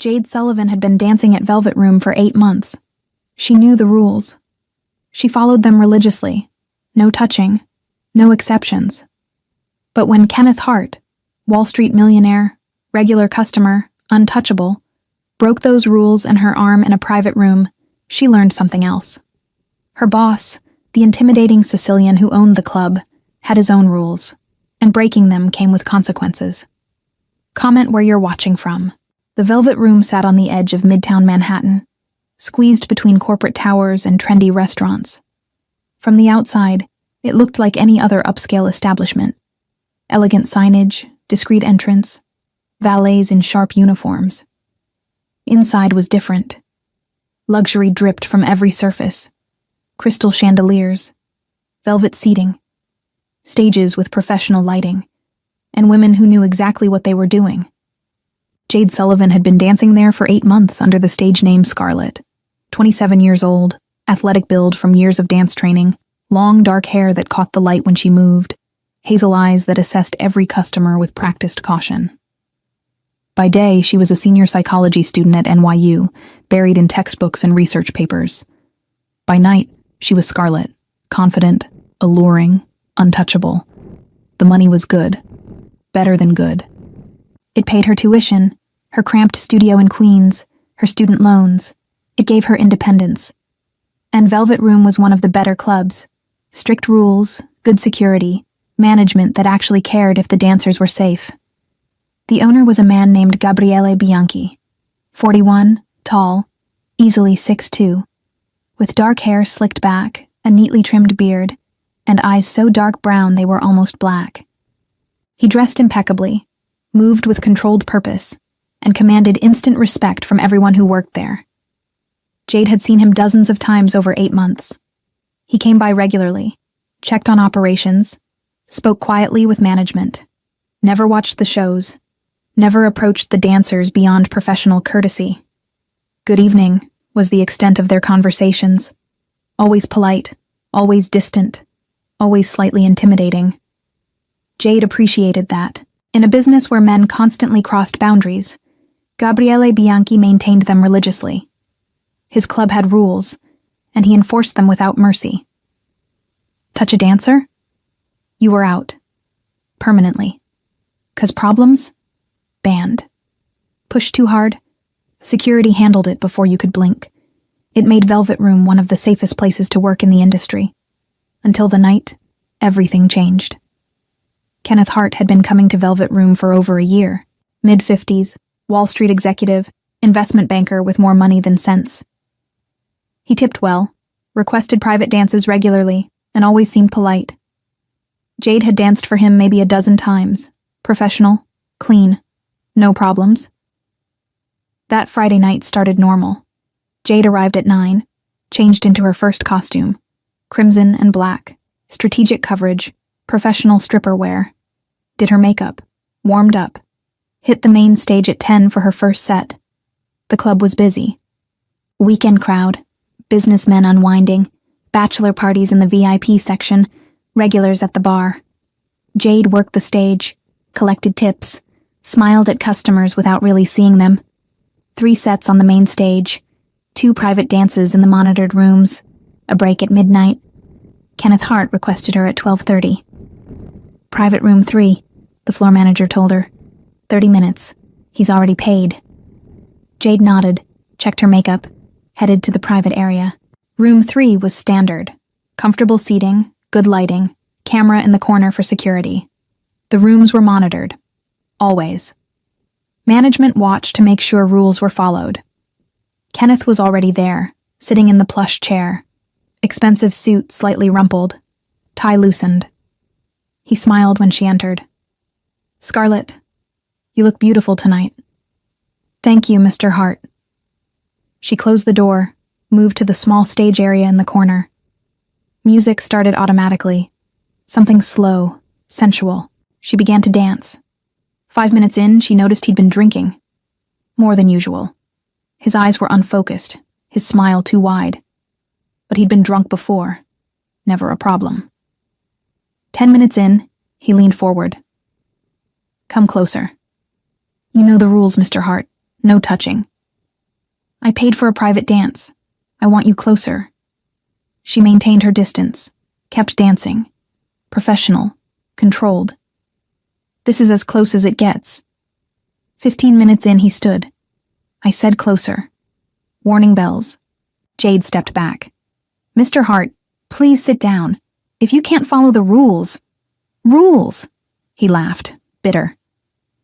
Jade Sullivan had been dancing at Velvet Room for 8 months. She knew the rules. She followed them religiously. No touching, no exceptions. But when Kenneth Hart, Wall Street millionaire, regular customer, untouchable, broke those rules and her arm in a private room, she learned something else. Her boss, the intimidating Sicilian who owned the club, had his own rules, and breaking them came with consequences. Comment where you're watching from. The Velvet Room sat on the edge of Midtown Manhattan, squeezed between corporate towers and trendy restaurants. From the outside, it looked like any other upscale establishment. Elegant signage, discreet entrance, valets in sharp uniforms. Inside was different. Luxury dripped from every surface. Crystal chandeliers, velvet seating, stages with professional lighting, and women who knew exactly what they were doing. Jade Sullivan had been dancing there for 8 months under the stage name Scarlett. 27 years old, athletic build from years of dance training, long dark hair that caught the light when she moved, hazel eyes that assessed every customer with practiced caution. By day, she was a senior psychology student at NYU, buried in textbooks and research papers. By night, she was Scarlett, confident, alluring, untouchable. The money was good. Better than good. It paid her tuition, her cramped studio in Queens, her student loans. It gave her independence. And Velvet Room was one of the better clubs. Strict rules, good security, management that actually cared if the dancers were safe. The owner was a man named Gabriele Bianchi, 41, tall, easily 6'2", with dark hair slicked back, a neatly trimmed beard, and eyes so dark brown they were almost black. He dressed impeccably, moved with controlled purpose, and commanded instant respect from everyone who worked there. Jade had seen him dozens of times over 8 months. He came by regularly, checked on operations, spoke quietly with management, never watched the shows, never approached the dancers beyond professional courtesy. Good evening was the extent of their conversations. Always polite, always distant, always slightly intimidating. Jade appreciated that. In a business where men constantly crossed boundaries, Gabriele Bianchi maintained them religiously. His club had rules, and he enforced them without mercy. Touch a dancer? You were out. Permanently. 'Cause problems? Banned. Push too hard? Security handled it before you could blink. It made Velvet Room one of the safest places to work in the industry. Until the night, everything changed. Kenneth Hart had been coming to Velvet Room for over a year. Mid-50s, Wall Street executive, investment banker with more money than sense. He tipped well, requested private dances regularly, and always seemed polite. Jade had danced for him maybe a dozen times. Professional, clean, no problems. That Friday night started normal. Jade arrived at 9, changed into her first costume, crimson and black, strategic coverage, professional stripper wear. Did her makeup, warmed up, hit the main stage at 10 for her first set. The club was busy. Weekend crowd, businessmen unwinding, bachelor parties in the VIP section, regulars at the bar. Jade worked the stage, collected tips, smiled at customers without really seeing them. 3 sets on the main stage, 2 private dances in the monitored rooms, a break at midnight. Kenneth Hart requested her at 12:30. Private room 3, the floor manager told her. 30 minutes. He's already paid. Jade nodded, checked her makeup, headed to the private area. Room 3 was standard. Comfortable seating, good lighting, camera in the corner for security. The rooms were monitored. Always. Management watched to make sure rules were followed. Kenneth was already there, sitting in the plush chair. Expensive suit slightly rumpled, tie loosened. He smiled when she entered. "Scarlett, you look beautiful tonight." "Thank you, Mr. Hart." She closed the door, moved to the small stage area in the corner. Music started automatically. Something slow, sensual. She began to dance. 5 minutes in, she noticed he'd been drinking. More than usual. His eyes were unfocused, his smile too wide. But he'd been drunk before. Never a problem. 10 minutes in, he leaned forward. "Come closer. You know the rules, Mr. Hart. No touching. I paid for a private dance. I want you closer. She maintained her distance, kept dancing. Professional, controlled. This is as close as it gets. 15 minutes in, he stood. I said closer. Warning bells. Jade stepped back. Mr. Hart, please sit down. If you can't follow the rules. Rules! He laughed, bitter.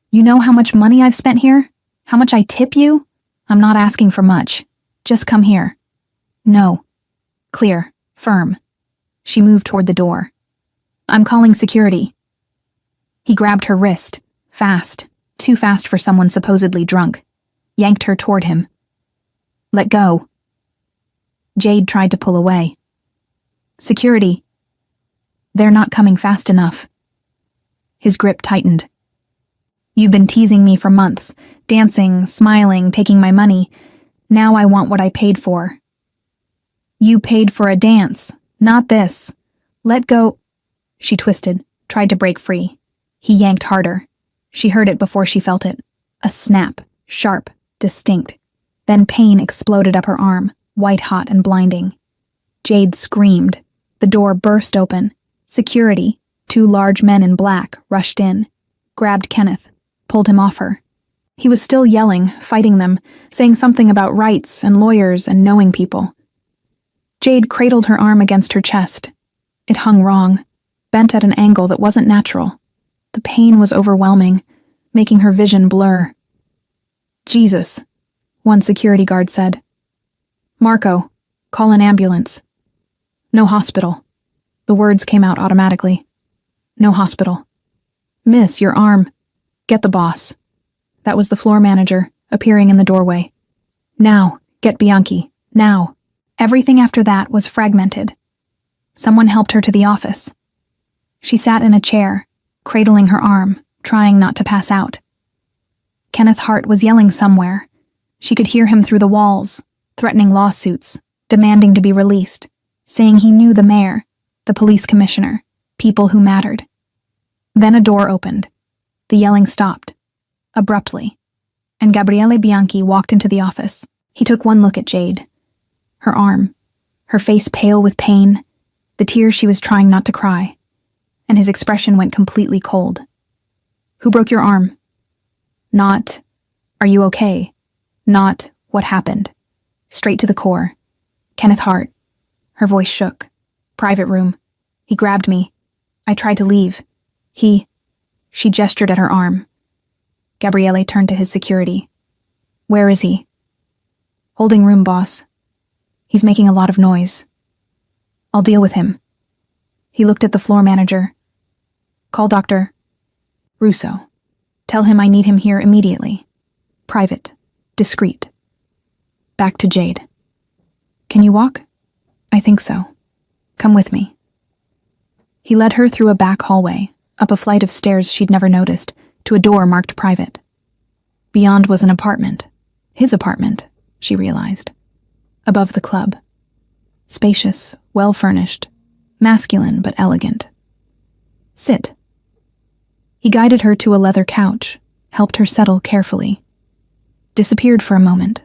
You know how much money I've spent here? How much I tip you? I'm not asking for much. Just come here. No. Clear. Firm. She moved toward the door. I'm calling security. He grabbed her wrist, fast, too fast for someone supposedly drunk, yanked her toward him. Let go. Jade tried to pull away. Security. They're not coming fast enough. His grip tightened. You've been teasing me for months, dancing, smiling, taking my money. Now I want what I paid for. You paid for a dance, not this. Let go. She twisted, tried to break free. He yanked harder. She heard it before she felt it. A snap, sharp, distinct. Then pain exploded up her arm, white-hot and blinding. Jade screamed. The door burst open. Security, 2 large men in black, rushed in, grabbed Kenneth, pulled him off her. He was still yelling, fighting them, saying something about rights and lawyers and knowing people. Jade cradled her arm against her chest. It hung wrong, bent at an angle that wasn't natural. The pain was overwhelming, making her vision blur. Jesus, one security guard said. Marco, call an ambulance. No hospital. The words came out automatically. No hospital. Miss, your arm. Get the boss. That was the floor manager, appearing in the doorway. Now, get Bianchi. Now. Everything after that was fragmented. Someone helped her to the office. She sat in a chair, cradling her arm, trying not to pass out. Kenneth Hart was yelling somewhere. She could hear him through the walls, threatening lawsuits, demanding to be released, saying he knew the mayor, the police commissioner, people who mattered. Then a door opened. The yelling stopped, abruptly, and Gabriele Bianchi walked into the office. He took one look at Jade. Her arm, her face pale with pain, the tears she was trying not to cry, and his expression went completely cold. Who broke your arm? Not, are you okay? Not, what happened? Straight to the core. Kenneth Hart. Her voice shook. Private room. He grabbed me. I tried to leave. She gestured at her arm. Gabriele turned to his security. Where is he? Holding room, boss. He's making a lot of noise. I'll deal with him. He looked at the floor manager. Call Dr. Russo. Tell him I need him here immediately. Private. Discreet. Back to Jade. Can you walk? I think so. Come with me. He led her through a back hallway, up a flight of stairs she'd never noticed, to a door marked private. Beyond was an apartment. His apartment, she realized. Above the club. Spacious, well-furnished, masculine but elegant. Sit. He guided her to a leather couch, helped her settle carefully. Disappeared for a moment,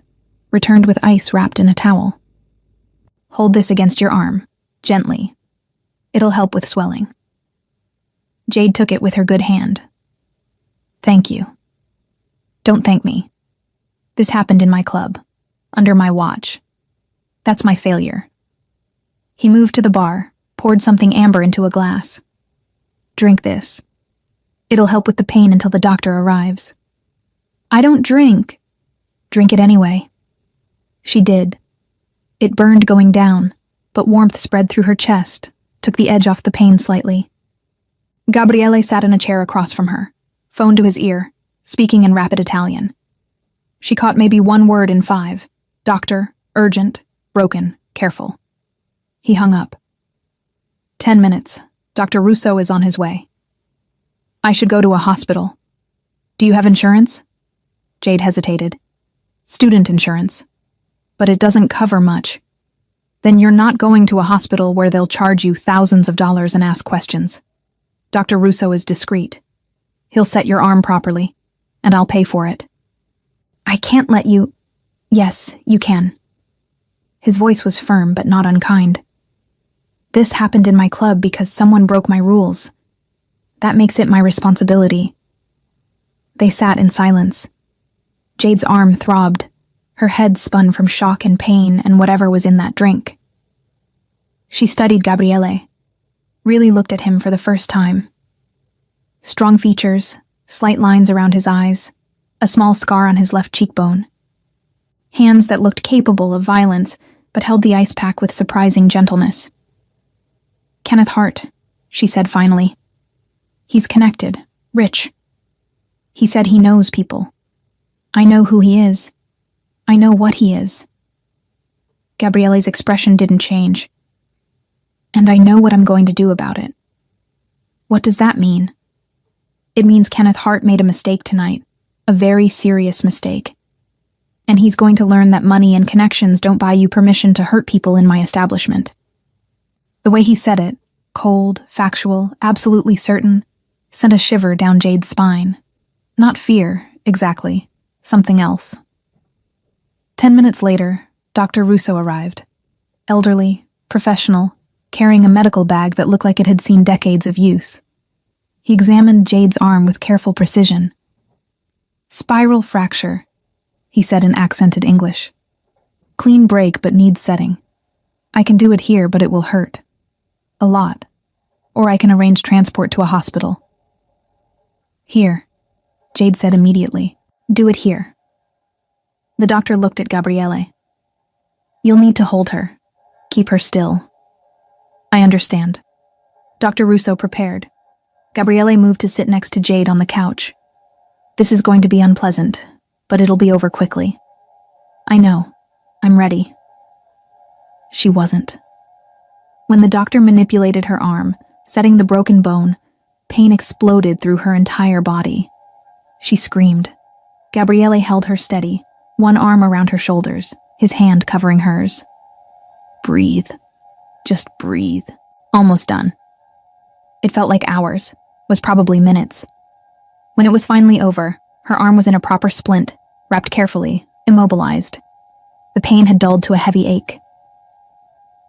returned with ice wrapped in a towel. Hold this against your arm, gently. It'll help with swelling. Jade took it with her good hand. Thank you. Don't thank me. This happened in my club, under my watch. That's my failure. He moved to the bar, poured something amber into a glass. Drink this. It'll help with the pain until the doctor arrives. I don't drink. Drink it anyway. She did. It burned going down, but warmth spread through her chest, took the edge off the pain slightly. Gabriele sat in a chair across from her, phone to his ear, speaking in rapid Italian. She caught maybe one word in 5. Doctor, urgent, broken, careful. He hung up. 10 minutes. Dr. Russo is on his way. I should go to a hospital. Do you have insurance? Jade hesitated. Student insurance. But it doesn't cover much. Then you're not going to a hospital where they'll charge you thousands of dollars and ask questions. Dr. Russo is discreet. He'll set your arm properly, and I'll pay for it. I can't let you Yes, you can. His voice was firm but not unkind. This happened in my club because someone broke my rules. That makes it my responsibility. They sat in silence. Jade's arm throbbed. Her head spun from shock and pain and whatever was in that drink. She studied Gabriele, really looked at him for the first time. Strong features, slight lines around his eyes, a small scar on his left cheekbone. Hands that looked capable of violence, but held the ice pack with surprising gentleness. Kenneth Hart, she said finally. He's connected, rich. He said he knows people. I know who he is. I know what he is. Gabriele's expression didn't change. And I know what I'm going to do about it. What does that mean? It means Kenneth Hart made a mistake tonight, a very serious mistake. And he's going to learn that money and connections don't buy you permission to hurt people in my establishment. The way he said it, cold, factual, absolutely certain, sent a shiver down Jade's spine. Not fear, exactly. Something else. 10 minutes later, Dr. Russo arrived. Elderly, professional, carrying a medical bag that looked like it had seen decades of use. He examined Jade's arm with careful precision. Spiral fracture, he said in accented English. Clean break but needs setting. I can do it here, but it will hurt. A lot. Or I can arrange transport to a hospital. Here, Jade said immediately. Do it here. The doctor looked at Gabriele. You'll need to hold her. Keep her still. I understand. Dr. Russo prepared. Gabriele moved to sit next to Jade on the couch. This is going to be unpleasant, but it'll be over quickly. I know. I'm ready. She wasn't. When the doctor manipulated her arm, setting the broken bone, pain exploded through her entire body. She screamed. Gabriele held her steady, one arm around her shoulders, his hand covering hers. Breathe. Just breathe. Almost done. It felt like hours, was probably minutes. When it was finally over, her arm was in a proper splint, wrapped carefully, immobilized. The pain had dulled to a heavy ache.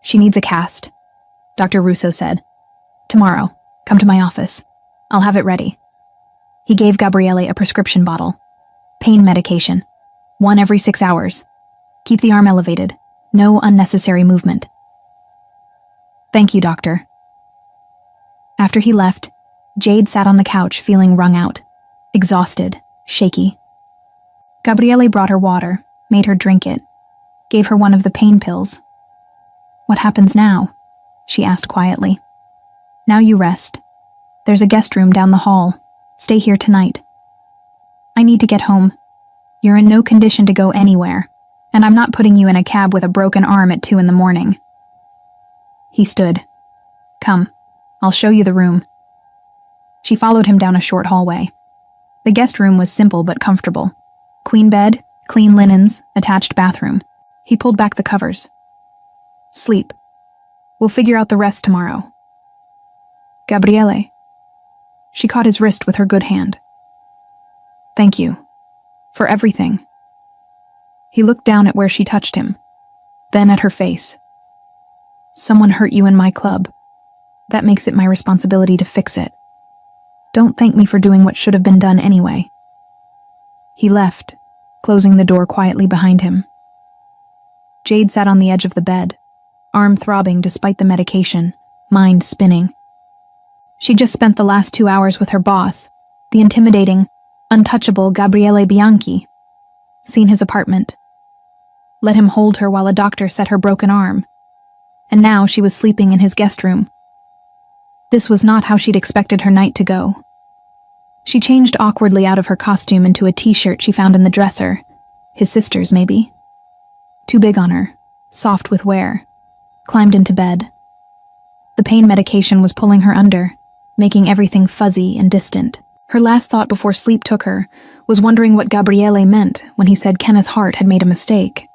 She needs a cast, Dr. Russo said. Tomorrow, come to my office. I'll have it ready. He gave Gabriele a prescription bottle. Pain medication. 1 every 6 hours. Keep the arm elevated. No unnecessary movement. Thank you, doctor. After he left, Jade sat on the couch feeling wrung out, exhausted, shaky. Gabriele brought her water, made her drink it, gave her one of the pain pills. What happens now? She asked quietly. Now you rest. There's a guest room down the hall. Stay here tonight. I need to get home. You're in no condition to go anywhere, and I'm not putting you in a cab with a broken arm at 2 a.m. He stood. Come, I'll show you the room. She followed him down a short hallway. The guest room was simple but comfortable. Queen bed, clean linens, attached bathroom. He pulled back the covers. Sleep. We'll figure out the rest tomorrow. Gabriele. She caught his wrist with her good hand. Thank you. For everything. He looked down at where she touched him, then at her face. Someone hurt you in my club. That makes it my responsibility to fix it. Don't thank me for doing what should have been done anyway. He left, closing the door quietly behind him. Jade sat on the edge of the bed, arm throbbing despite the medication, mind spinning. She just spent the last 2 hours with her boss, the intimidating, untouchable Gabriele Bianchi. Seen his apartment. Let him hold her while a doctor set her broken arm. And now she was sleeping in his guest room. This was not how she'd expected her night to go. She changed awkwardly out of her costume into a t-shirt she found in the dresser. His sister's, maybe. Too big on her, soft with wear. Climbed into bed. The pain medication was pulling her under, making everything fuzzy and distant. Her last thought before sleep took her was wondering what Gabriele meant when he said Kenneth Hart had made a mistake.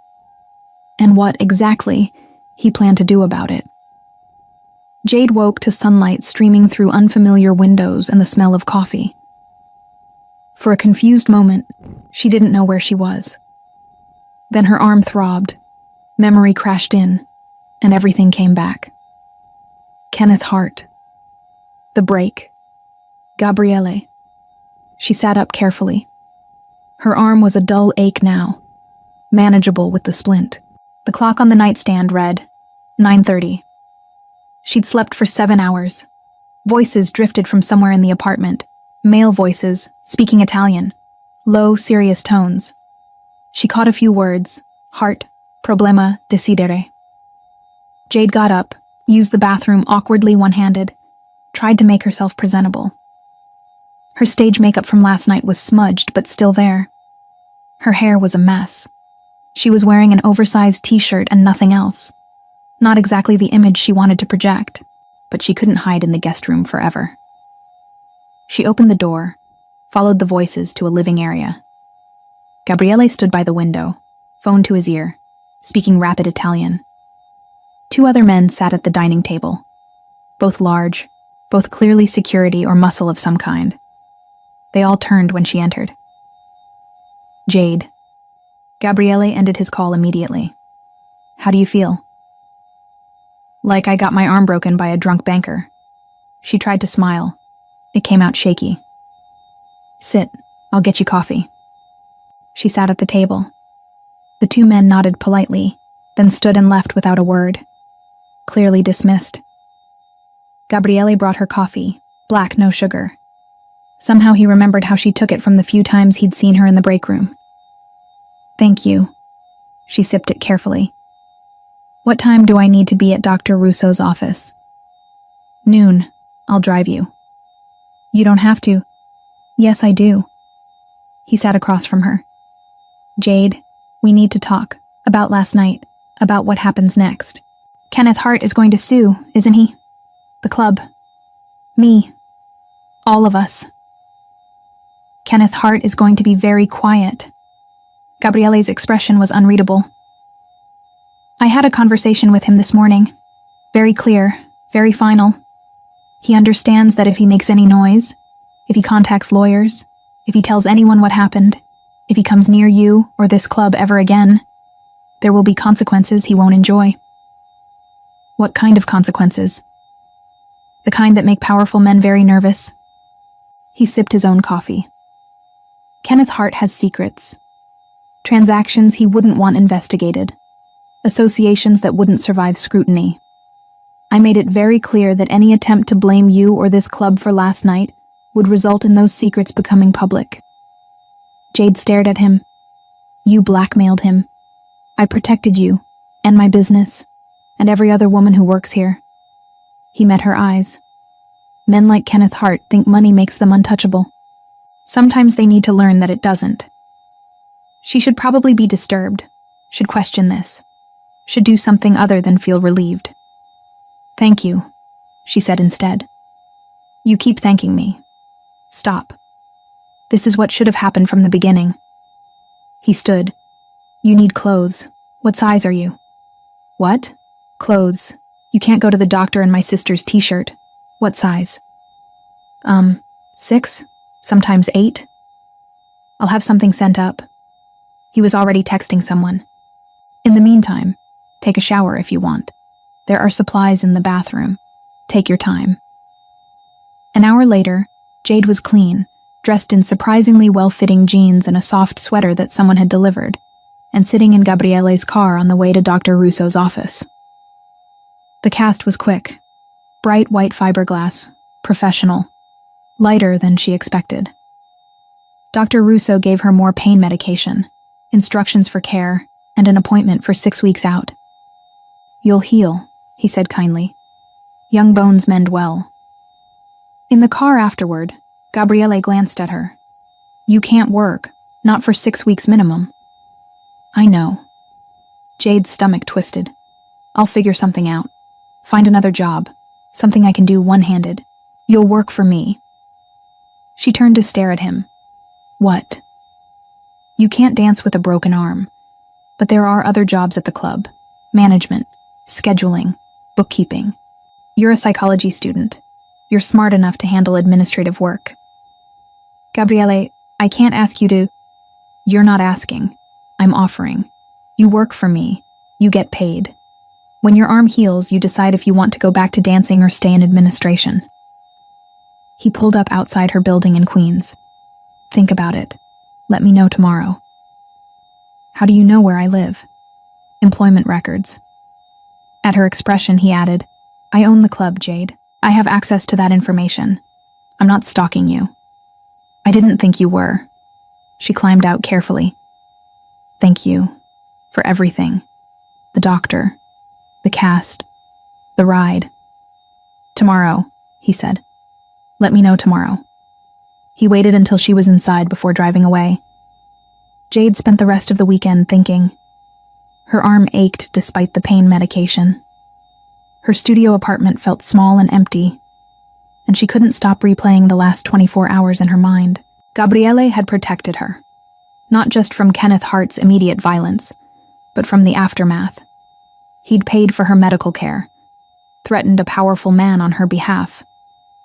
And what, exactly, he planned to do about it. Jade woke to sunlight streaming through unfamiliar windows and the smell of coffee. For a confused moment, she didn't know where she was. Then her arm throbbed, memory crashed in, and everything came back. Kenneth Hart. The break. Gabriele. She sat up carefully. Her arm was a dull ache now, manageable with the splint. The clock on the nightstand read 9:30. She'd slept for 7 hours. Voices drifted from somewhere in the apartment, male voices, speaking Italian, low, serious tones. She caught a few words: heart, problema, decidere. Jade got up, used the bathroom awkwardly one-handed, tried to make herself presentable. Her stage makeup from last night was smudged but still there. Her hair was a mess. She was wearing an oversized t-shirt and nothing else. Not exactly the image she wanted to project, but she couldn't hide in the guest room forever. She opened the door, followed the voices to a living area. Gabriele stood by the window, phone to his ear, speaking rapid Italian. 2 other men sat at the dining table, both large, both clearly security or muscle of some kind. They all turned when she entered. Jade. Gabriele ended his call immediately. How do you feel? Like I got my arm broken by a drunk banker. She tried to smile. It came out shaky. Sit, I'll get you coffee. She sat at the table. The 2 men nodded politely, then stood and left without a word, clearly dismissed. Gabriele brought her coffee, black, no sugar. Somehow he remembered how she took it from the few times he'd seen her in the break room. Thank you. She sipped it carefully. What time do I need to be at Dr. Russo's office? Noon. I'll drive you. You don't have to. Yes, I do. He sat across from her. Jade, we need to talk. About last night. About what happens next. Kenneth Hart is going to sue, isn't he? The club. Me. All of us. Kenneth Hart is going to be very quiet. Gabriele's expression was unreadable. I had a conversation with him this morning. Very clear, very final. He understands that if he makes any noise, if he contacts lawyers, if he tells anyone what happened, if he comes near you or this club ever again, there will be consequences he won't enjoy. What kind of consequences? The kind that make powerful men very nervous. He sipped his own coffee. Kenneth Hart has secrets. Transactions he wouldn't want investigated. Associations that wouldn't survive scrutiny. I made it very clear that any attempt to blame you or this club for last night would result in those secrets becoming public. Jade stared at him. You blackmailed him. I protected you, and my business, and every other woman who works here. He met her eyes. Men like Kenneth Hart think money makes them untouchable. Sometimes they need to learn that it doesn't. She should probably be disturbed, should question this, should do something other than feel relieved. Thank you, she said instead. You keep thanking me. Stop. This is what should have happened from the beginning. He stood. You need clothes. What size are you? What? Clothes. You can't go to the doctor in my sister's t-shirt. What size? 6? Sometimes 8? I'll have something sent up. He was already texting someone. In the meantime, take a shower if you want. There are supplies in the bathroom. Take your time. An hour later, Jade was clean, dressed in surprisingly well-fitting jeans and a soft sweater that someone had delivered, and sitting in Gabriele's car on the way to Dr. Russo's office. The cast was quick. Bright white fiberglass, professional, lighter than she expected. Dr. Russo gave her more pain medication, instructions for care, and an appointment for 6 weeks out. You'll heal, he said kindly. Young bones mend well. In the car afterward, Gabriele glanced at her. You can't work, not for 6 weeks minimum. I know. Jade's stomach twisted. I'll figure something out. Find another job. Something I can do one-handed. You'll work for me. She turned to stare at him. What? You can't dance with a broken arm. But there are other jobs at the club. Management, scheduling, bookkeeping. You're a psychology student. You're smart enough to handle administrative work. Gabriele, I can't ask you to... You're not asking. I'm offering. You work for me. You get paid. When your arm heals, you decide if you want to go back to dancing or stay in administration." He pulled up outside her building in Queens. "Think about it. Let me know tomorrow." "How do you know where I live?" "Employment records." At her expression, he added, "I own the club, Jade. I have access to that information. I'm not stalking you." "I didn't think you were." She climbed out carefully. "Thank you for everything. The doctor, the cast, the ride." "Tomorrow," he said. "Let me know tomorrow." He waited until she was inside before driving away. Jade spent the rest of the weekend thinking. Her arm ached despite the pain medication. Her studio apartment felt small and empty, and she couldn't stop replaying the last 24 hours in her mind. Gabriele had protected her, not just from Kenneth Hart's immediate violence, but from the aftermath. He'd paid for her medical care, threatened a powerful man on her behalf,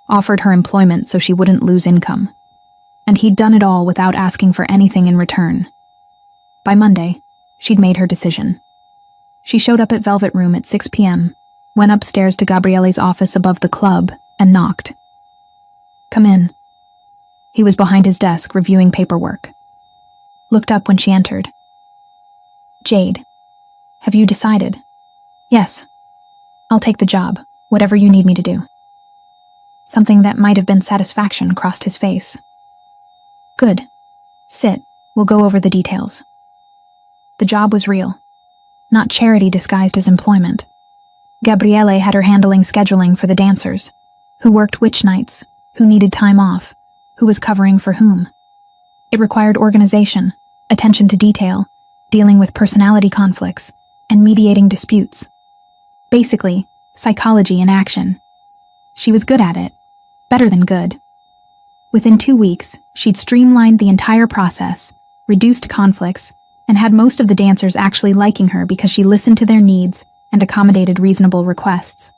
offered her employment so she wouldn't lose income, and he'd done it all without asking for anything in return. By Monday, she'd made her decision. She showed up at Velvet Room at 6 p.m., went upstairs to Gabriele's office above the club, and knocked. "Come in." He was behind his desk reviewing paperwork. Looked up when she entered. "Jade, have you decided?" "Yes. I'll take the job, whatever you need me to do." Something that might have been satisfaction crossed his face. "Good. Sit. We'll go over the details." The job was real, not charity disguised as employment. Gabriele had her handling scheduling for the dancers, who worked which nights, who needed time off, who was covering for whom. It required organization, attention to detail, dealing with personality conflicts, and mediating disputes. Basically, psychology in action. She was good at it, better than good. Within 2 weeks, she'd streamlined the entire process, reduced conflicts, and had most of the dancers actually liking her because she listened to their needs and accommodated reasonable requests.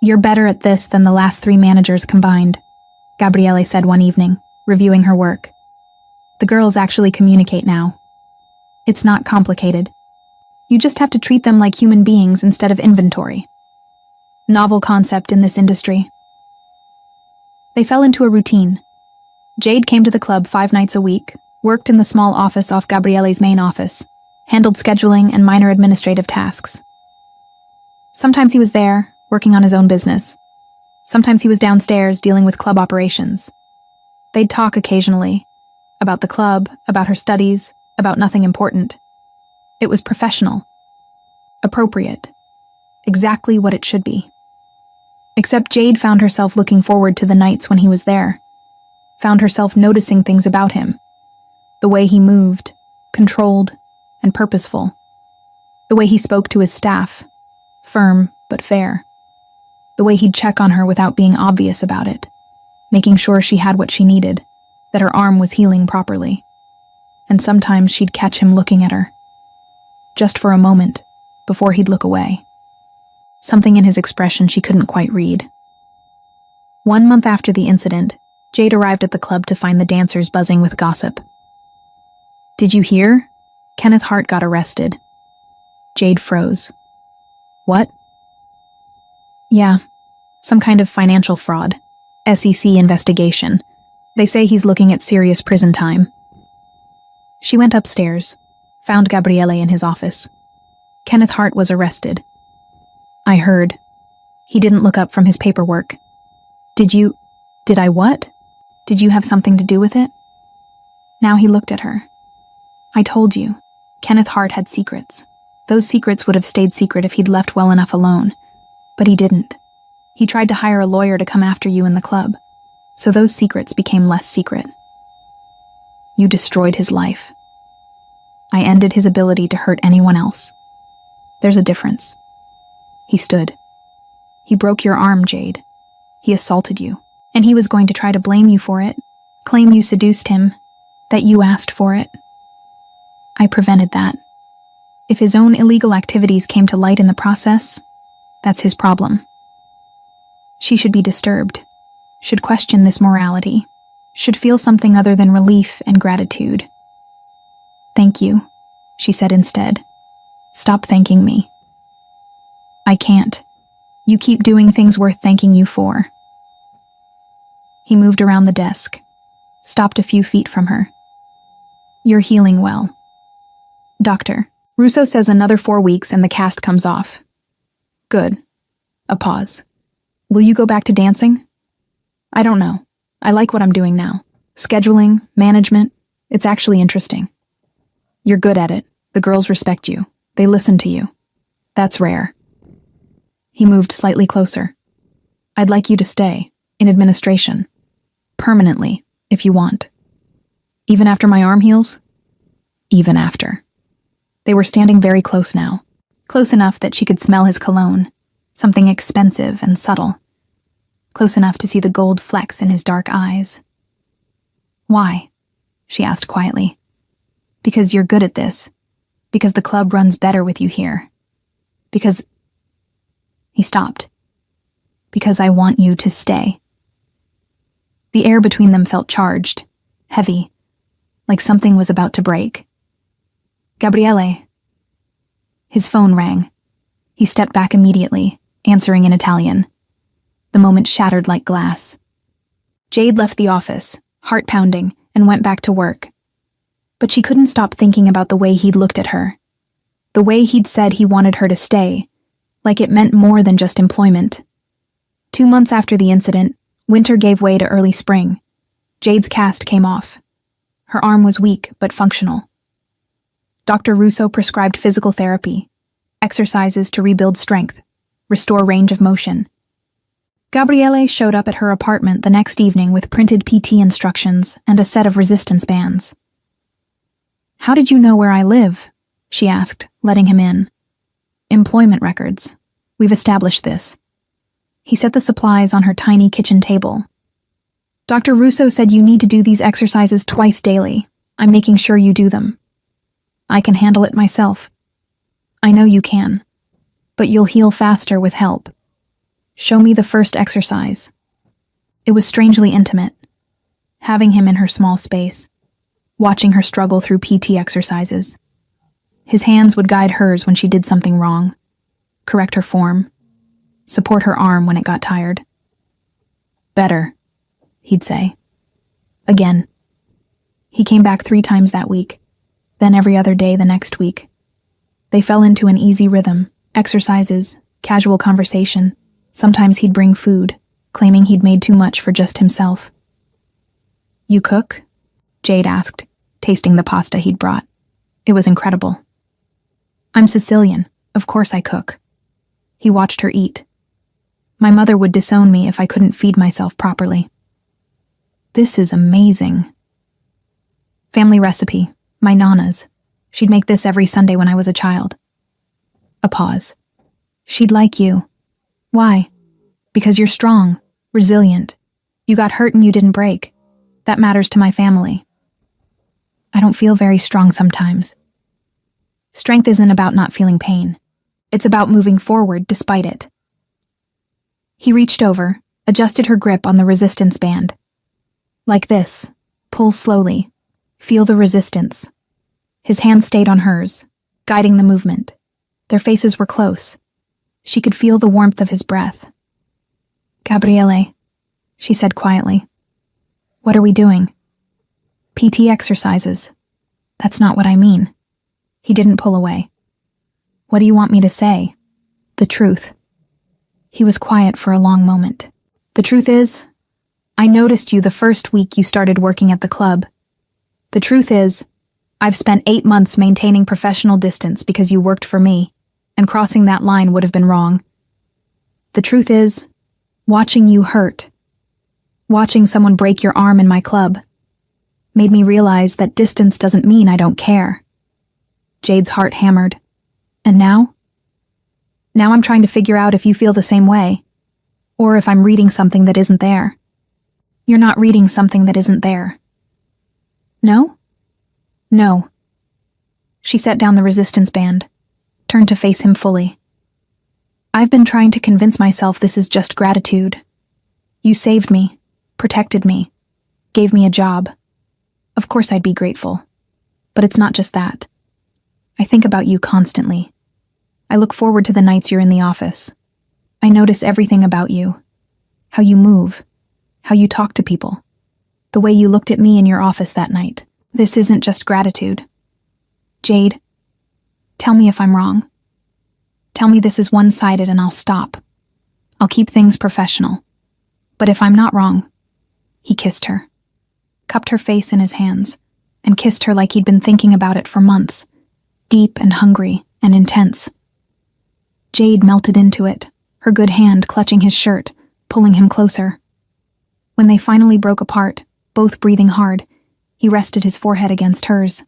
"You're better at this than the last 3 managers combined," Gabriele said one evening, reviewing her work. "The girls actually communicate now. It's not complicated. You just have to treat them like human beings instead of inventory." Novel concept in this industry. They fell into a routine. Jade came to the club 5 nights a week, worked in the small office off Gabriele's main office, handled scheduling and minor administrative tasks. Sometimes he was there, working on his own business. Sometimes he was downstairs dealing with club operations. They'd talk occasionally, about the club, about her studies, about nothing important. It was professional, appropriate, exactly what it should be. Except Jade found herself looking forward to the nights when he was there, found herself noticing things about him. The way he moved, controlled, and purposeful. The way he spoke to his staff, firm but fair. The way he'd check on her without being obvious about it, making sure she had what she needed, that her arm was healing properly. And sometimes she'd catch him looking at her. Just for a moment, before he'd look away. Something in his expression she couldn't quite read. 1 month after the incident, Jade arrived at the club to find the dancers buzzing with gossip. "Did you hear? Kenneth Hart got arrested." Jade froze. "What?" "Yeah, some kind of financial fraud. SEC investigation. They say he's looking at serious prison time." She went upstairs, found Gabriele in his office. Kenneth Hart was arrested. "I heard." He didn't look up from his paperwork. Did I what? Did you have something to do with it?" Now he looked at her. "I told you, Kenneth Hart had secrets. Those secrets would have stayed secret if he'd left well enough alone. But he didn't. He tried to hire a lawyer to come after you in the club, so those secrets became less secret. You destroyed his life. I ended his ability to hurt anyone else. There's a difference." He stood. "He broke your arm, Jade. He assaulted you, and he was going to try to blame you for it, claim you seduced him, that you asked for it. I prevented that. If his own illegal activities came to light in the process, that's his problem. She should be disturbed, should question this morality, should feel something other than relief and gratitude. Thank you. she said instead. Stop thanking me. I can't. You keep doing things worth thanking you for. He moved around the desk, stopped a few feet from her. You're healing well. Doctor, Russo says another 4 weeks and the cast comes off. Good. A pause. Will you go back to dancing? I don't know. I like what I'm doing now. Scheduling, management, it's actually interesting. You're good at it. The girls respect you. They listen to you. That's rare. He moved slightly closer. I'd like you to stay, in administration. Permanently, if you want. Even after my arm heals? Even after. They were standing very close now. Close enough that she could smell his cologne, something expensive and subtle. Close enough to see the gold flecks in his dark eyes. Why? She asked quietly. Because you're good at this. Because the club runs better with you here. Because... He stopped. Because I want you to stay. The air between them felt charged, heavy, like something was about to break. Gabriele. His phone rang. He stepped back immediately, answering in Italian. The moment shattered like glass. Jade left the office, heart pounding, and went back to work. But she couldn't stop thinking about the way he'd looked at her. The way he'd said he wanted her to stay, like it meant more than just employment. 2 months after the incident, winter gave way to early spring. Jade's cast came off. Her arm was weak but functional. Dr. Russo prescribed physical therapy, exercises to rebuild strength, restore range of motion. Gabriele showed up at her apartment the next evening with printed PT instructions and a set of resistance bands. How did you know where I live? She asked, letting him in. Employment records. We've established this. He set the supplies on her tiny kitchen table. Dr. Russo said you need to do these exercises twice daily. I'm making sure you do them. I can handle it myself. I know you can. But you'll heal faster with help. Show me the first exercise. It was strangely intimate. Having him in her small space. Watching her struggle through PT exercises. His hands would guide hers when she did something wrong. Correct her form. Support her arm when it got tired. Better, he'd say. Again. He came back 3 times that week, then every other day the next week. They fell into an easy rhythm, exercises, casual conversation. Sometimes he'd bring food, claiming he'd made too much for just himself. You cook? Jade asked, tasting the pasta he'd brought. It was incredible. I'm Sicilian. Of course I cook. He watched her eat. My mother would disown me if I couldn't feed myself properly. This is amazing. Family recipe, my nana's. She'd make this every Sunday when I was a child. A pause. She'd like you. Why? Because you're strong, resilient. You got hurt and you didn't break. That matters to my family. I don't feel very strong sometimes. Strength isn't about not feeling pain. It's about moving forward despite it. He reached over, adjusted her grip on the resistance band. Like this. Pull slowly. Feel the resistance. His hand stayed on hers, guiding the movement. Their faces were close. She could feel the warmth of his breath. Gabriele, she said quietly. What are we doing? PT exercises. That's not what I mean. He didn't pull away. What do you want me to say? The truth. He was quiet for a long moment. The truth is, I noticed you the first week you started working at the club. The truth is, I've spent 8 months maintaining professional distance because you worked for me, and crossing that line would have been wrong. The truth is, watching you hurt, watching someone break your arm in my club, made me realize that distance doesn't mean I don't care. Jade's heart hammered. And now? Now I'm trying to figure out if you feel the same way, or if I'm reading something that isn't there. You're not reading something that isn't there. No? No. She set down the resistance band, turned to face him fully. I've been trying to convince myself this is just gratitude. You saved me, protected me, gave me a job. Of course I'd be grateful. But it's not just that. I think about you constantly. I look forward to the nights you're in the office. I notice everything about you. How you move. How you talk to people. The way you looked at me in your office that night. This isn't just gratitude. Jade, tell me if I'm wrong. Tell me this is one-sided and I'll stop. I'll keep things professional. But if I'm not wrong, he kissed her, cupped her face in his hands, and kissed her like he'd been thinking about it for months, deep and hungry and intense. Jade melted into it, her good hand clutching his shirt, pulling him closer. When they finally broke apart, both breathing hard, he rested his forehead against hers.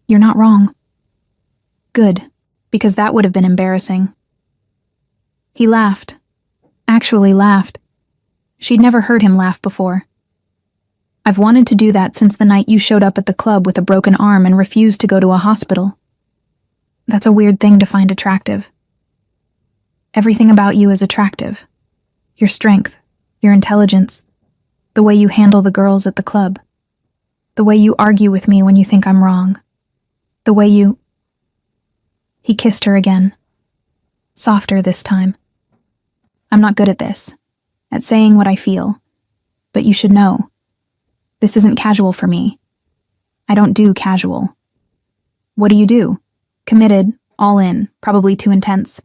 You're not wrong. Good, because that would have been embarrassing. He laughed. Actually laughed. She'd never heard him laugh before. I've wanted to do that since the night you showed up at the club with a broken arm and refused to go to a hospital. That's a weird thing to find attractive. Everything about you is attractive. Your strength, your intelligence, the way you handle the girls at the club, the way you argue with me when you think I'm wrong, the way you... He kissed her again. Softer this time. I'm not good at this, at saying what I feel, but you should know. This isn't casual for me. I don't do casual. What do you do? Committed, all in, probably too intense.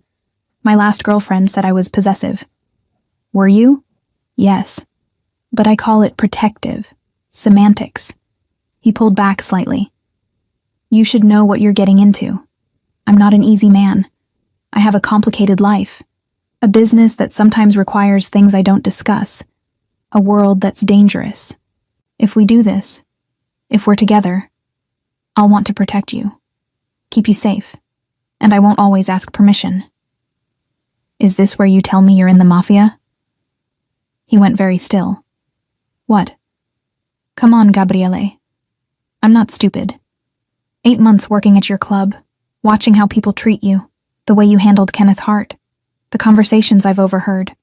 My last girlfriend said I was possessive. Were you? Yes. But I call it protective. Semantics. He pulled back slightly. You should know what you're getting into. I'm not an easy man. I have a complicated life. A business that sometimes requires things I don't discuss. A world that's dangerous. If we do this, if we're together, I'll want to protect you. Keep you safe. And I won't always ask permission. Is this where you tell me you're in the Mafia? He went very still. What? Come on, Gabriele. I'm not stupid. 8 months working at your club, watching how people treat you, the way you handled Kenneth Hart, the conversations I've overheard.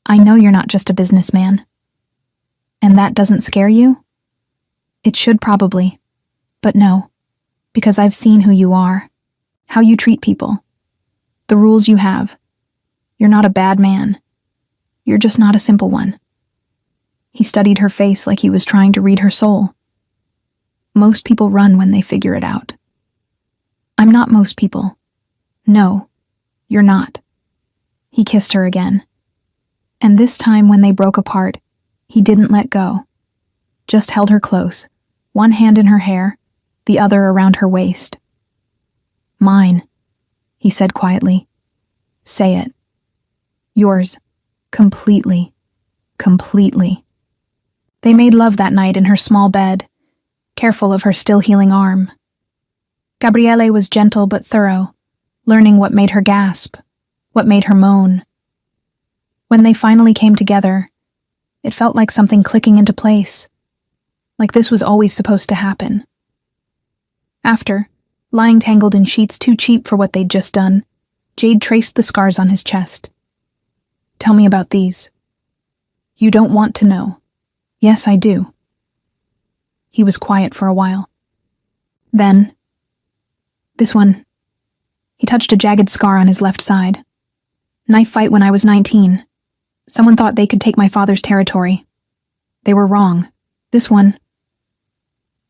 I know you're not just a businessman. And that doesn't scare you? It should probably. But no, because I've seen who you are, how you treat people, the rules you have. You're not a bad man. You're just not a simple one. He studied her face like he was trying to read her soul. Most people run when they figure it out. I'm not most people. No, you're not. He kissed her again. And this time when they broke apart, he didn't let go. Just held her close, one hand in her hair, the other around her waist. Mine, he said quietly. Say it. Yours. Completely. Completely. They made love that night in her small bed, careful of her still healing arm. Gabriele was gentle but thorough, learning what made her gasp, what made her moan. When they finally came together, it felt like something clicking into place, like this was always supposed to happen. After, lying tangled in sheets too cheap for what they'd just done, Jade traced the scars on his chest. Tell me about these. You don't want to know. Yes, I do. He was quiet for a while. Then, this one. He touched a jagged scar on his left side. Knife fight when I was 19. Someone thought they could take my father's territory. They were wrong. This one.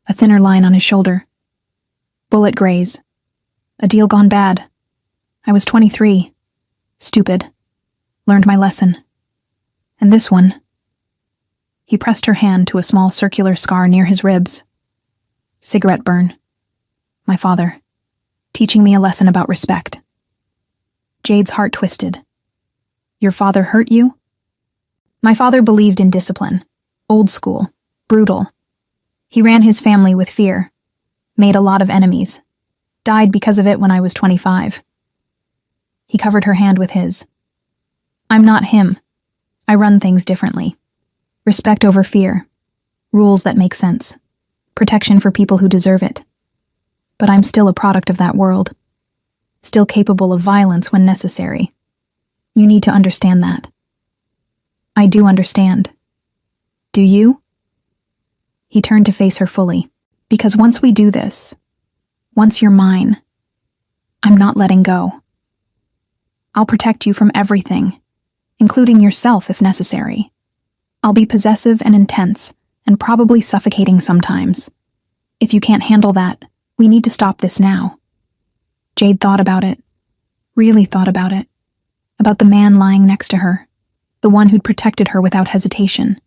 A thinner line on his shoulder. Bullet graze. A deal gone bad. I was 23. Stupid. Learned my lesson. And this one. He pressed her hand to a small circular scar near his ribs. Cigarette burn. My father. Teaching me a lesson about respect. Jade's heart twisted. Your father hurt you? My father believed in discipline. Old school. Brutal. He ran his family with fear. Made a lot of enemies. Died because of it when I was 25. He covered her hand with his. I'm not him. I run things differently. Respect over fear. Rules that make sense. Protection for people who deserve it. But I'm still a product of that world. Still capable of violence when necessary. You need to understand that. I do understand. Do you? He turned to face her fully. Because once we do this, once you're mine, I'm not letting go. I'll protect you from everything, including yourself if necessary. I'll be possessive and intense, and probably suffocating sometimes. If you can't handle that, we need to stop this now. Jade thought about it, really thought about it, about the man lying next to her, the one who'd protected her without hesitation,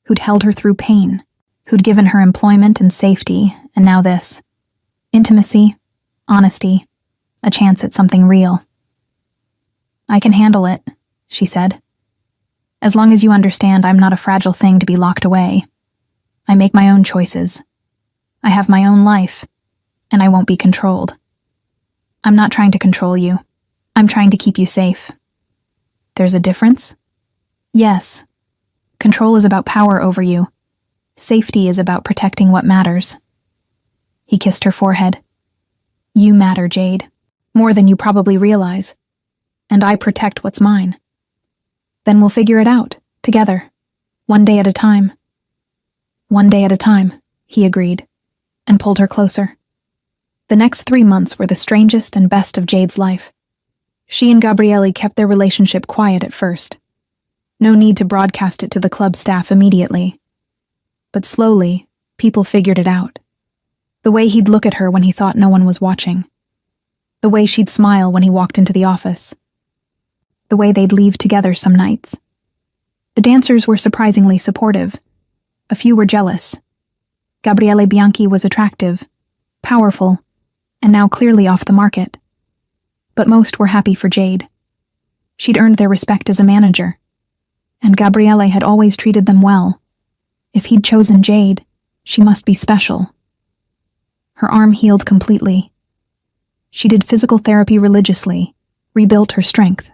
who'd held her through pain, who'd given her employment and safety, and now this. Intimacy, honesty, a chance at something real. I can handle it, she said. As long as you understand I'm not a fragile thing to be locked away. I make my own choices. I have my own life, and I won't be controlled. I'm not trying to control you. I'm trying to keep you safe. There's a difference? Yes. Control is about power over you. Safety is about protecting what matters. He kissed her forehead. You matter, Jade. More than you probably realize. And I protect what's mine. Then we'll figure it out, together. One day at a time. One day at a time, he agreed, and pulled her closer. The next 3 months were the strangest and best of Jade's life. She and Gabriele kept their relationship quiet at first. No need to broadcast it to the club staff immediately. But slowly, people figured it out. The way he'd look at her when he thought no one was watching. The way she'd smile when he walked into the office. The way they'd leave together some nights. The dancers were surprisingly supportive. A few were jealous. Gabriele Bianchi was attractive, powerful, and now clearly off the market. But most were happy for Jade. She'd earned their respect as a manager, and Gabriele had always treated them well. If he'd chosen Jade, she must be special. Her arm healed completely. She did physical therapy religiously, rebuilt her strength.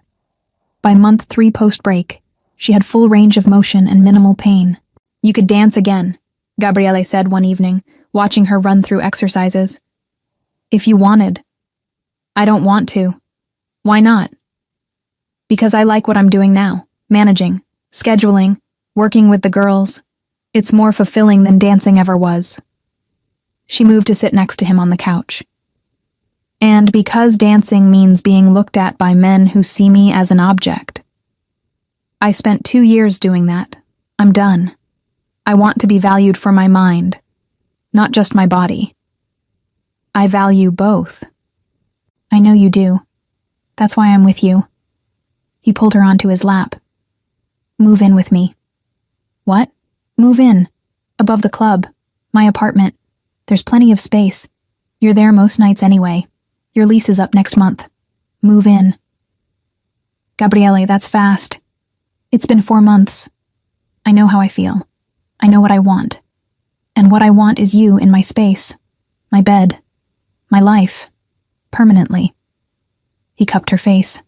By month 3 post-break, she had full range of motion and minimal pain. You could dance again, Gabriele said one evening, watching her run through exercises. If you wanted. I don't want to. Why not? Because I like what I'm doing now, managing, scheduling, working with the girls. It's more fulfilling than dancing ever was. She moved to sit next to him on the couch. And because dancing means being looked at by men who see me as an object. I spent 2 years doing that. I'm done. I want to be valued for my mind, not just my body. I value both. I know you do. That's why I'm with you. He pulled her onto his lap. Move in with me. What? Move in. Above the club. My apartment. There's plenty of space. You're there most nights anyway. Your lease is up next month. Move in. Gabriele, that's fast. It's been 4 months. I know how I feel. I know what I want. And what I want is you in my space. My bed. My life. Permanently. He cupped her face.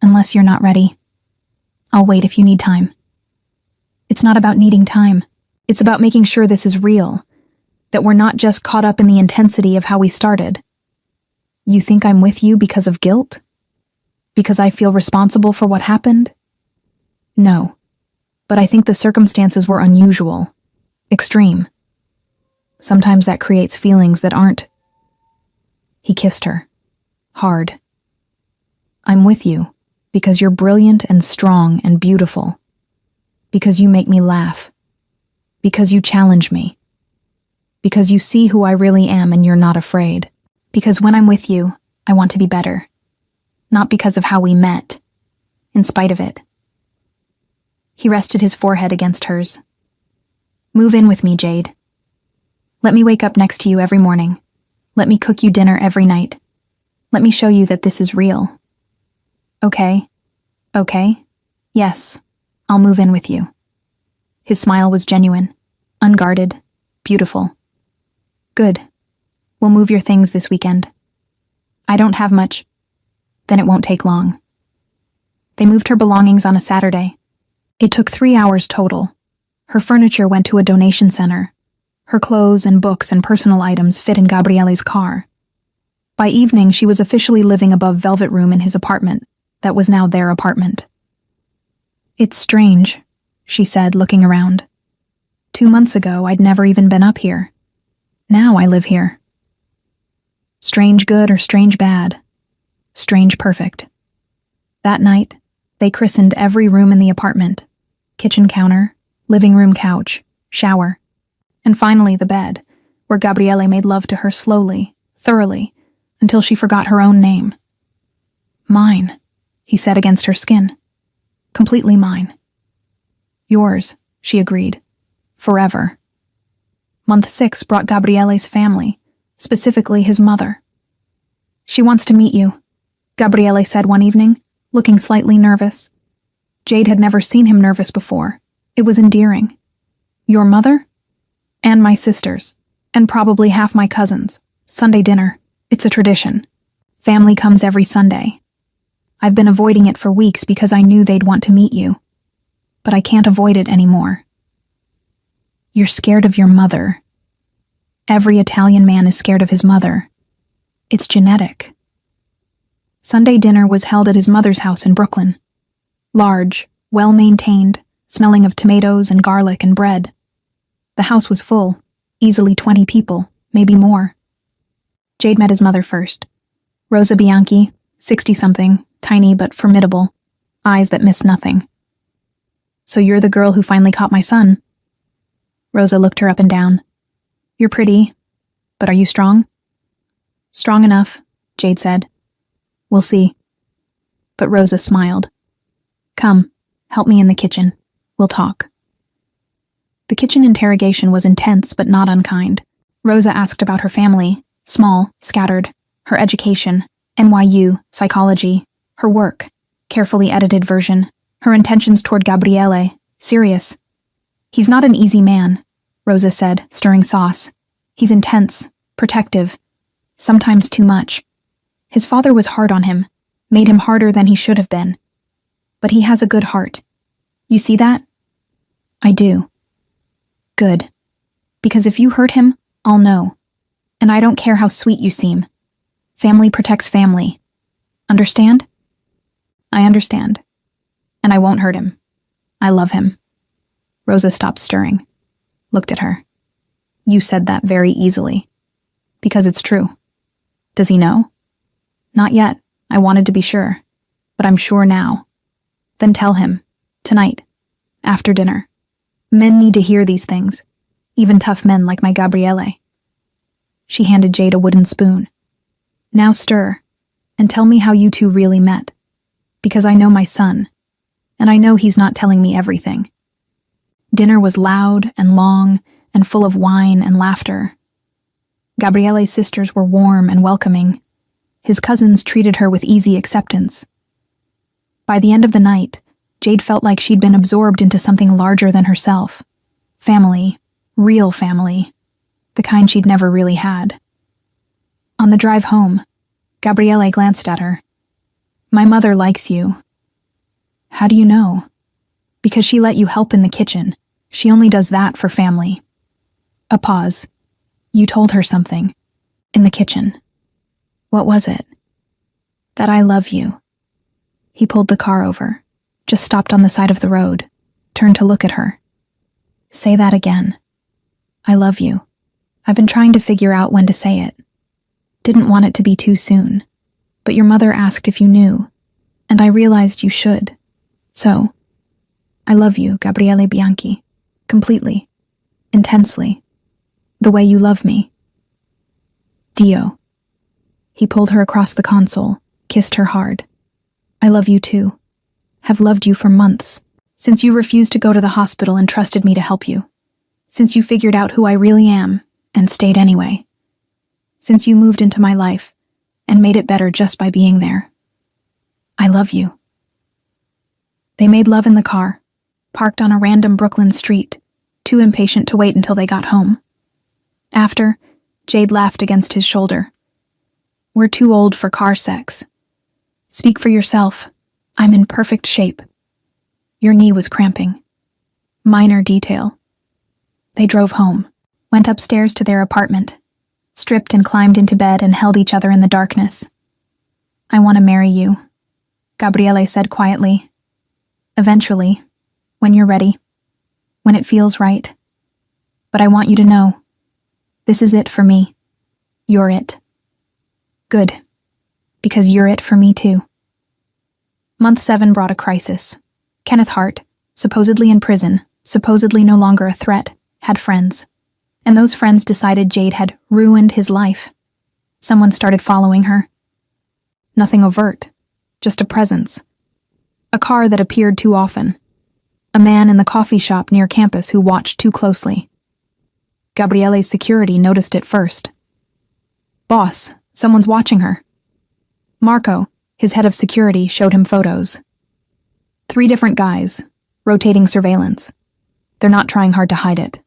Unless you're not ready. I'll wait if you need time. It's not about needing time. It's about making sure this is real. That we're not just caught up in the intensity of how we started. You think I'm with you because of guilt? Because I feel responsible for what happened? No. But I think the circumstances were unusual. Extreme. Sometimes that creates feelings that aren't. He kissed her. Hard. I'm with you because you're brilliant and strong and beautiful. Because you make me laugh. Because you challenge me. Because you see who I really am and you're not afraid. Because when I'm with you, I want to be better. Not because of how we met. In spite of it. He rested his forehead against hers. Move in with me, Jade. Let me wake up next to you every morning. Let me cook you dinner every night. Let me show you that this is real. Okay. Okay. Yes. I'll move in with you. His smile was genuine, unguarded, beautiful. Good. We'll move your things this weekend. I don't have much. Then it won't take long. They moved her belongings on a Saturday. It took 3 hours total. Her furniture went to a donation center. Her clothes and books and personal items fit in Gabriele's car. By evening, she was officially living above Velvet Room in his apartment, that was now their apartment. It's strange, she said, looking around. 2 months ago, I'd never even been up here. Now I live here. Strange good or strange bad? Strange perfect. That night, they christened every room in the apartment: kitchen counter, living room couch, shower, and finally the bed, where Gabriele made love to her slowly, thoroughly, until she forgot her own name. Mine, he said against her skin. Completely mine. Yours, she agreed. Forever. Month 6 brought Gabriele's family, specifically his mother. She wants to meet you, Gabriele said one evening, looking slightly nervous. Jade had never seen him nervous before. It was endearing. Your mother? And my sisters. And probably half my cousins. Sunday dinner. It's a tradition. Family comes every Sunday. I've been avoiding it for weeks because I knew they'd want to meet you. But I can't avoid it anymore. You're scared of your mother. Every Italian man is scared of his mother. It's genetic. Sunday dinner was held at his mother's house in Brooklyn. Large, well-maintained, smelling of tomatoes and garlic and bread. The house was full, easily 20 people, maybe more. Jade met his mother first. Rosa Bianchi, 60-something, tiny but formidable, eyes that missed nothing. So you're the girl who finally caught my son. Rosa looked her up and down. You're pretty, but are you strong? Strong enough, Jade said. We'll see. But Rosa smiled. Come, help me in the kitchen. We'll talk. The kitchen interrogation was intense but not unkind. Rosa asked about her family, small, scattered, her education, NYU, psychology, her work, carefully edited version, her intentions toward Gabriele, serious. He's not an easy man, Rosa said, stirring sauce. He's intense, protective, sometimes too much. His father was hard on him, made him harder than he should have been. But he has a good heart. You see that? I do. Good. Because if you hurt him, I'll know. And I don't care how sweet you seem. Family protects family. Understand? I understand. And I won't hurt him. I love him. Rosa stopped stirring. Looked at her. You said that very easily. Because it's true. Does he know? Not yet. I wanted to be sure. But I'm sure now. Then tell him. Tonight. After dinner. Men need to hear these things. Even tough men like my Gabriele. She handed Jade a wooden spoon. Now stir. And tell me how you two really met. Because I know my son. And I know he's not telling me everything. Dinner was loud and long and full of wine and laughter. Gabriele's sisters were warm and welcoming. His cousins treated her with easy acceptance. By the end of the night, Jade felt like she'd been absorbed into something larger than herself. Family. Real family. The kind she'd never really had. On the drive home, Gabriele glanced at her. My mother likes you. How do you know? Because she let you help in the kitchen. She only does that for family. A pause. You told her something. In the kitchen. What was it? That I love you. He pulled the car over, just stopped on the side of the road, turned to look at her. Say that again. I love you. I've been trying to figure out when to say it. Didn't want it to be too soon. But your mother asked if you knew, and I realized you should. So, I love you, Gabriele Bianchi. Completely. Intensely. The way you love me. Dio. He pulled her across the console, kissed her hard. I love you too. Have loved you for months. Since you refused to go to the hospital and trusted me to help you. Since you figured out who I really am, and stayed anyway. Since you moved into my life, and made it better just by being there. I love you. They made love in the car, parked on a random Brooklyn street, too impatient to wait until they got home. After, Jade laughed against his shoulder. We're too old for car sex. Speak for yourself. I'm in perfect shape. Your knee was cramping. Minor detail. They drove home, went upstairs to their apartment, stripped and climbed into bed and held each other in the darkness. I want to marry you, Gabriele said quietly. Eventually, when you're ready, when it feels right. But I want you to know, this is it for me. You're it. Good. Because you're it for me too. Month 7 brought a crisis. Kenneth Hart, supposedly in prison, supposedly no longer a threat, had friends. And those friends decided Jade had ruined his life. Someone started following her. Nothing overt, just a presence. A car that appeared too often. A man in the coffee shop near campus who watched too closely. Gabriele's security noticed it first. Boss, someone's watching her. Marco, his head of security, showed him photos. 3 different guys, rotating surveillance. They're not trying hard to hide it.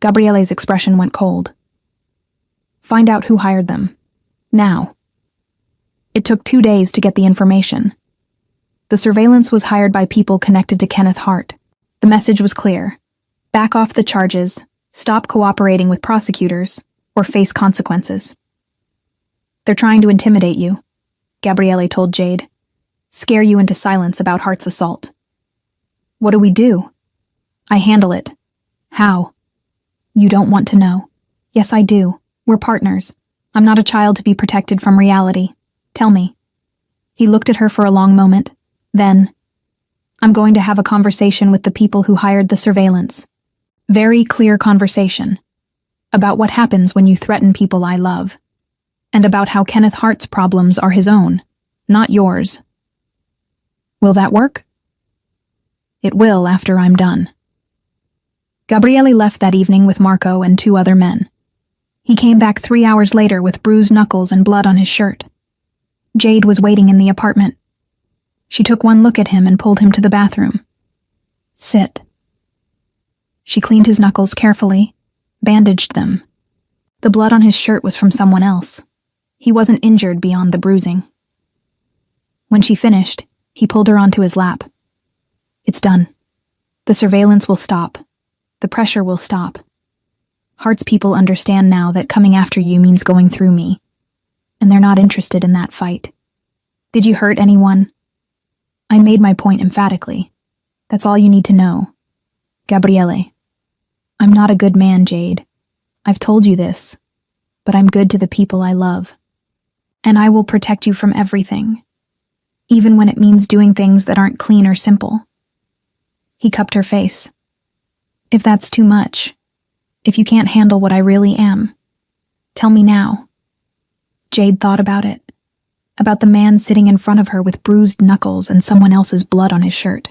Gabriele's expression went cold. Find out who hired them. Now. It took 2 days to get the information. The surveillance was hired by people connected to Kenneth Hart. The message was clear. Back off the charges, stop cooperating with prosecutors, or face consequences. They're trying to intimidate you, Gabriele told Jade. Scare you into silence about Hart's assault. What do we do? I handle it. How? You don't want to know. Yes, I do. We're partners. I'm not a child to be protected from reality. Tell me. He looked at her for a long moment. Then, I'm going to have a conversation with the people who hired the surveillance. Very clear conversation. About what happens when you threaten people I love. And about how Kenneth Hart's problems are his own, not yours. Will that work? It will after I'm done. Gabriele left that evening with Marco and 2 other men. He came back 3 hours later with bruised knuckles and blood on his shirt. Jade was waiting in the apartment. She took one look at him and pulled him to the bathroom. Sit. She cleaned his knuckles carefully, bandaged them. The blood on his shirt was from someone else. He wasn't injured beyond the bruising. When she finished, he pulled her onto his lap. It's done. The surveillance will stop. The pressure will stop. Hart's people understand now that coming after you means going through me. And they're not interested in that fight. Did you hurt anyone? I made my point emphatically. That's all you need to know. Gabriele. I'm not a good man, Jade. I've told you this. But I'm good to the people I love. And I will protect you from everything. Even when it means doing things that aren't clean or simple. He cupped her face. If that's too much, if you can't handle what I really am, tell me now. Jade thought about it. About the man sitting in front of her with bruised knuckles and someone else's blood on his shirt.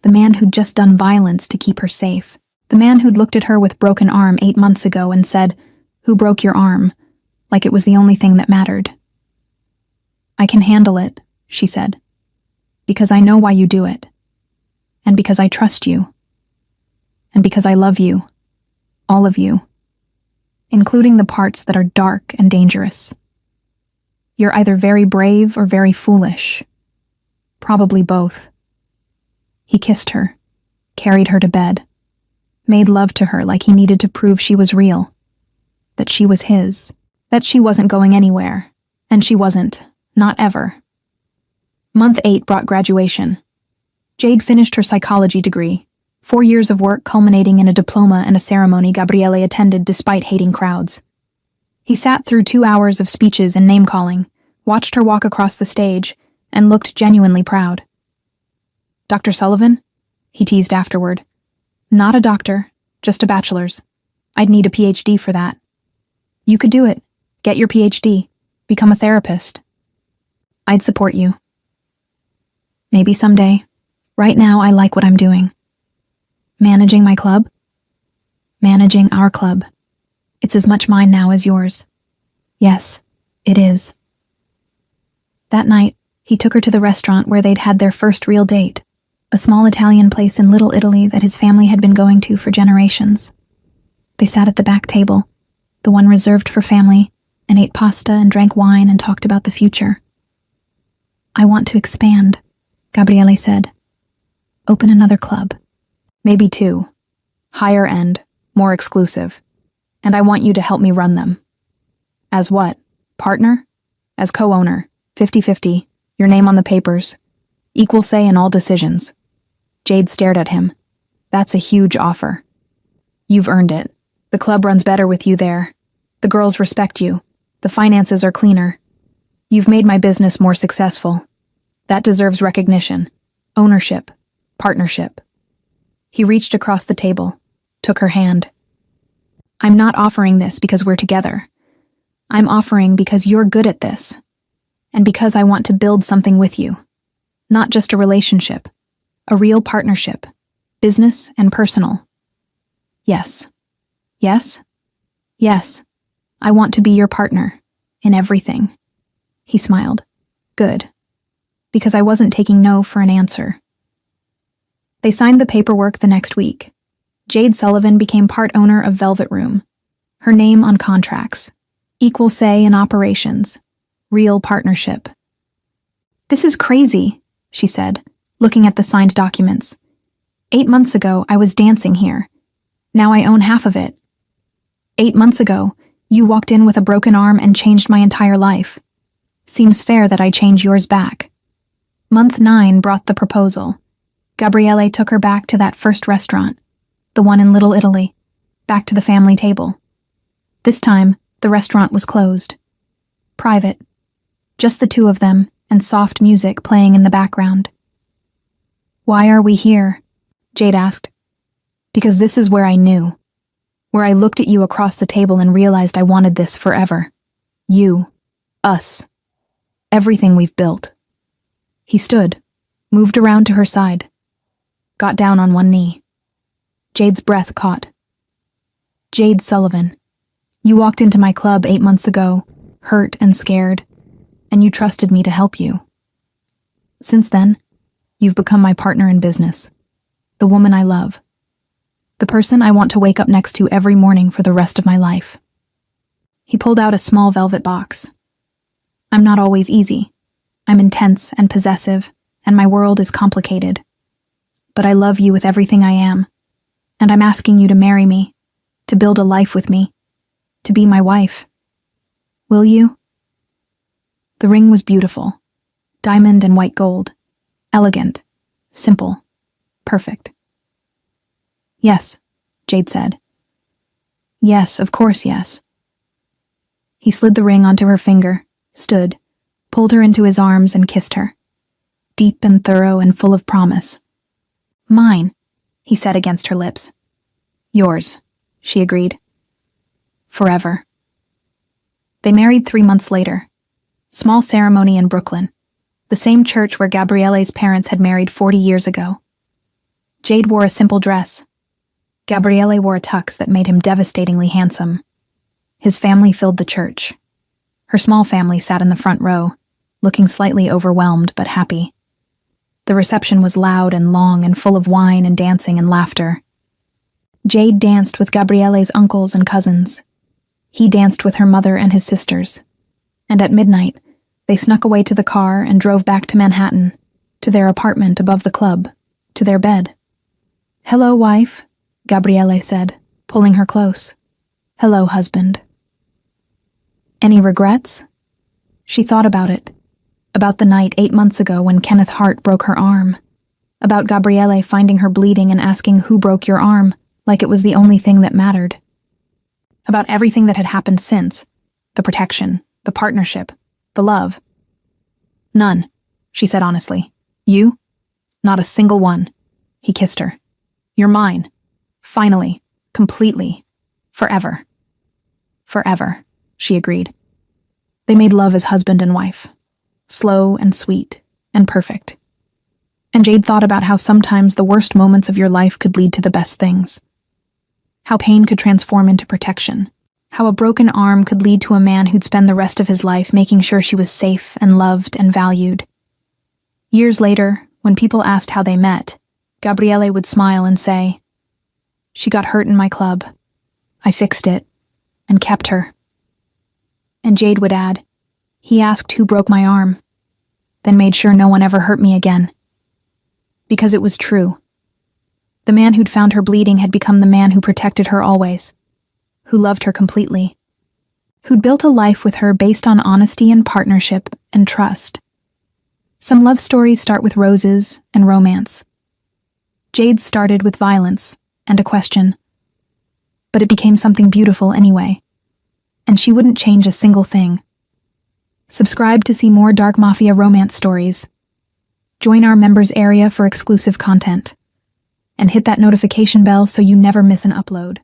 The man who'd just done violence to keep her safe. The man who'd looked at her with broken arm 8 months ago and said, "Who broke your arm?" like it was the only thing that mattered. I can handle it, she said, because I know why you do it. And because I trust you. And because I love you. All of you. Including the parts that are dark and dangerous. You're either very brave or very foolish. Probably both. He kissed her, carried her to bed, made love to her like he needed to prove she was real, that she was his, that she wasn't going anywhere, and she wasn't, not ever. Month 8 brought graduation. Jade finished her psychology degree, 4 years of work culminating in a diploma and a ceremony Gabriele attended despite hating crowds. He sat through 2 hours of speeches and name-calling, watched her walk across the stage, and looked genuinely proud. Dr. Sullivan? He teased afterward. Not a doctor, just a bachelor's. I'd need a PhD for that. You could do it. Get your PhD. Become a therapist. I'd support you. Maybe someday. Right now, I like what I'm doing. Managing my club? Managing our club. It's as much mine now as yours. Yes, it is. That night, he took her to the restaurant where they'd had their first real date, a small Italian place in Little Italy that his family had been going to for generations. They sat at the back table, the one reserved for family, and ate pasta and drank wine and talked about the future. I want to expand, Gabriele said. Open another club. Maybe 2. Higher end, more exclusive. And I want you to help me run them. As what? Partner? As co-owner, 50-50, your name on the papers. Equal say in all decisions. Jade stared at him. That's a huge offer. You've earned it. The club runs better with you there. The girls respect you. The finances are cleaner. You've made my business more successful. That deserves recognition, ownership, partnership. He reached across the table, took her hand. I'm not offering this because we're together. I'm offering because you're good at this, and because I want to build something with you. Not just a relationship, a real partnership, business and personal. Yes. Yes? Yes. I want to be your partner, in everything. He smiled. Good. Because I wasn't taking no for an answer. They signed the paperwork the next week. Jade Sullivan became part owner of Velvet Room. Her name on contracts. Equal say in operations. Real partnership. This is crazy, she said, looking at the signed documents. 8 months ago, I was dancing here. Now I own half of it. 8 months ago, you walked in with a broken arm and changed my entire life. Seems fair that I change yours back. Month 9 brought the proposal. Gabriele took her back to that first restaurant, the one in Little Italy, back to the family table. This time, the restaurant was closed. Private. Just the two of them and soft music playing in the background. Why are we here? Jade asked. Because this is where I knew. Where I looked at you across the table and realized I wanted this forever. You. Us. Everything we've built. He stood, moved around to her side, got down on one knee. Jade's breath caught. Jade Sullivan, you walked into my club 8 months ago, hurt and scared, and you trusted me to help you. Since then, you've become my partner in business, the woman I love, the person I want to wake up next to every morning for the rest of my life. He pulled out a small velvet box. I'm not always easy. I'm intense and possessive, and my world is complicated. But I love you with everything I am, and I'm asking you to marry me, to build a life with me, to be my wife. Will you? The ring was beautiful, diamond and white gold, elegant, simple, perfect. Yes, Jade said. Yes, of course, yes. He slid the ring onto her finger, stood, pulled her into his arms and kissed her. Deep and thorough and full of promise. Mine, he said against her lips. Yours, she agreed. Forever. They married 3 months later. Small ceremony in Brooklyn, the same church where Gabriele's parents had married 40 years ago. Jade wore a simple dress. Gabriele wore a tux that made him devastatingly handsome. His family filled the church. Her small family sat in the front row, looking slightly overwhelmed but happy. The reception was loud and long and full of wine and dancing and laughter. Jade danced with Gabriele's uncles and cousins. He danced with her mother and his sisters. And at midnight, they snuck away to the car and drove back to Manhattan, to their apartment above the club, to their bed. Hello, wife, Gabriele said, pulling her close. Hello, husband. Any regrets? She thought about it. About the night 8 months ago when Kenneth Hart broke her arm. About Gabriele finding her bleeding and asking who broke your arm, like it was the only thing that mattered. About everything that had happened since. The protection, the partnership, the love. None, she said honestly. You? Not a single one. He kissed her. You're mine. Finally. Completely. Forever. Forever, she agreed. They made love as husband and wife. Slow and sweet and perfect. And Jade thought about how sometimes the worst moments of your life could lead to the best things. How pain could transform into protection. How a broken arm could lead to a man who'd spend the rest of his life making sure she was safe and loved and valued. Years later, when people asked how they met, Gabriele would smile and say, "She got hurt in my club. I fixed it and kept her." And Jade would add, "He asked who broke my arm, then made sure no one ever hurt me again." Because it was true. The man who'd found her bleeding had become the man who protected her always, who loved her completely, who'd built a life with her based on honesty and partnership and trust. Some love stories start with roses and romance. Jade's started with violence and a question. But it became something beautiful anyway, and she wouldn't change a single thing. Subscribe to see more Dark Mafia romance stories. Join our members area for exclusive content. And hit that notification bell so you never miss an upload.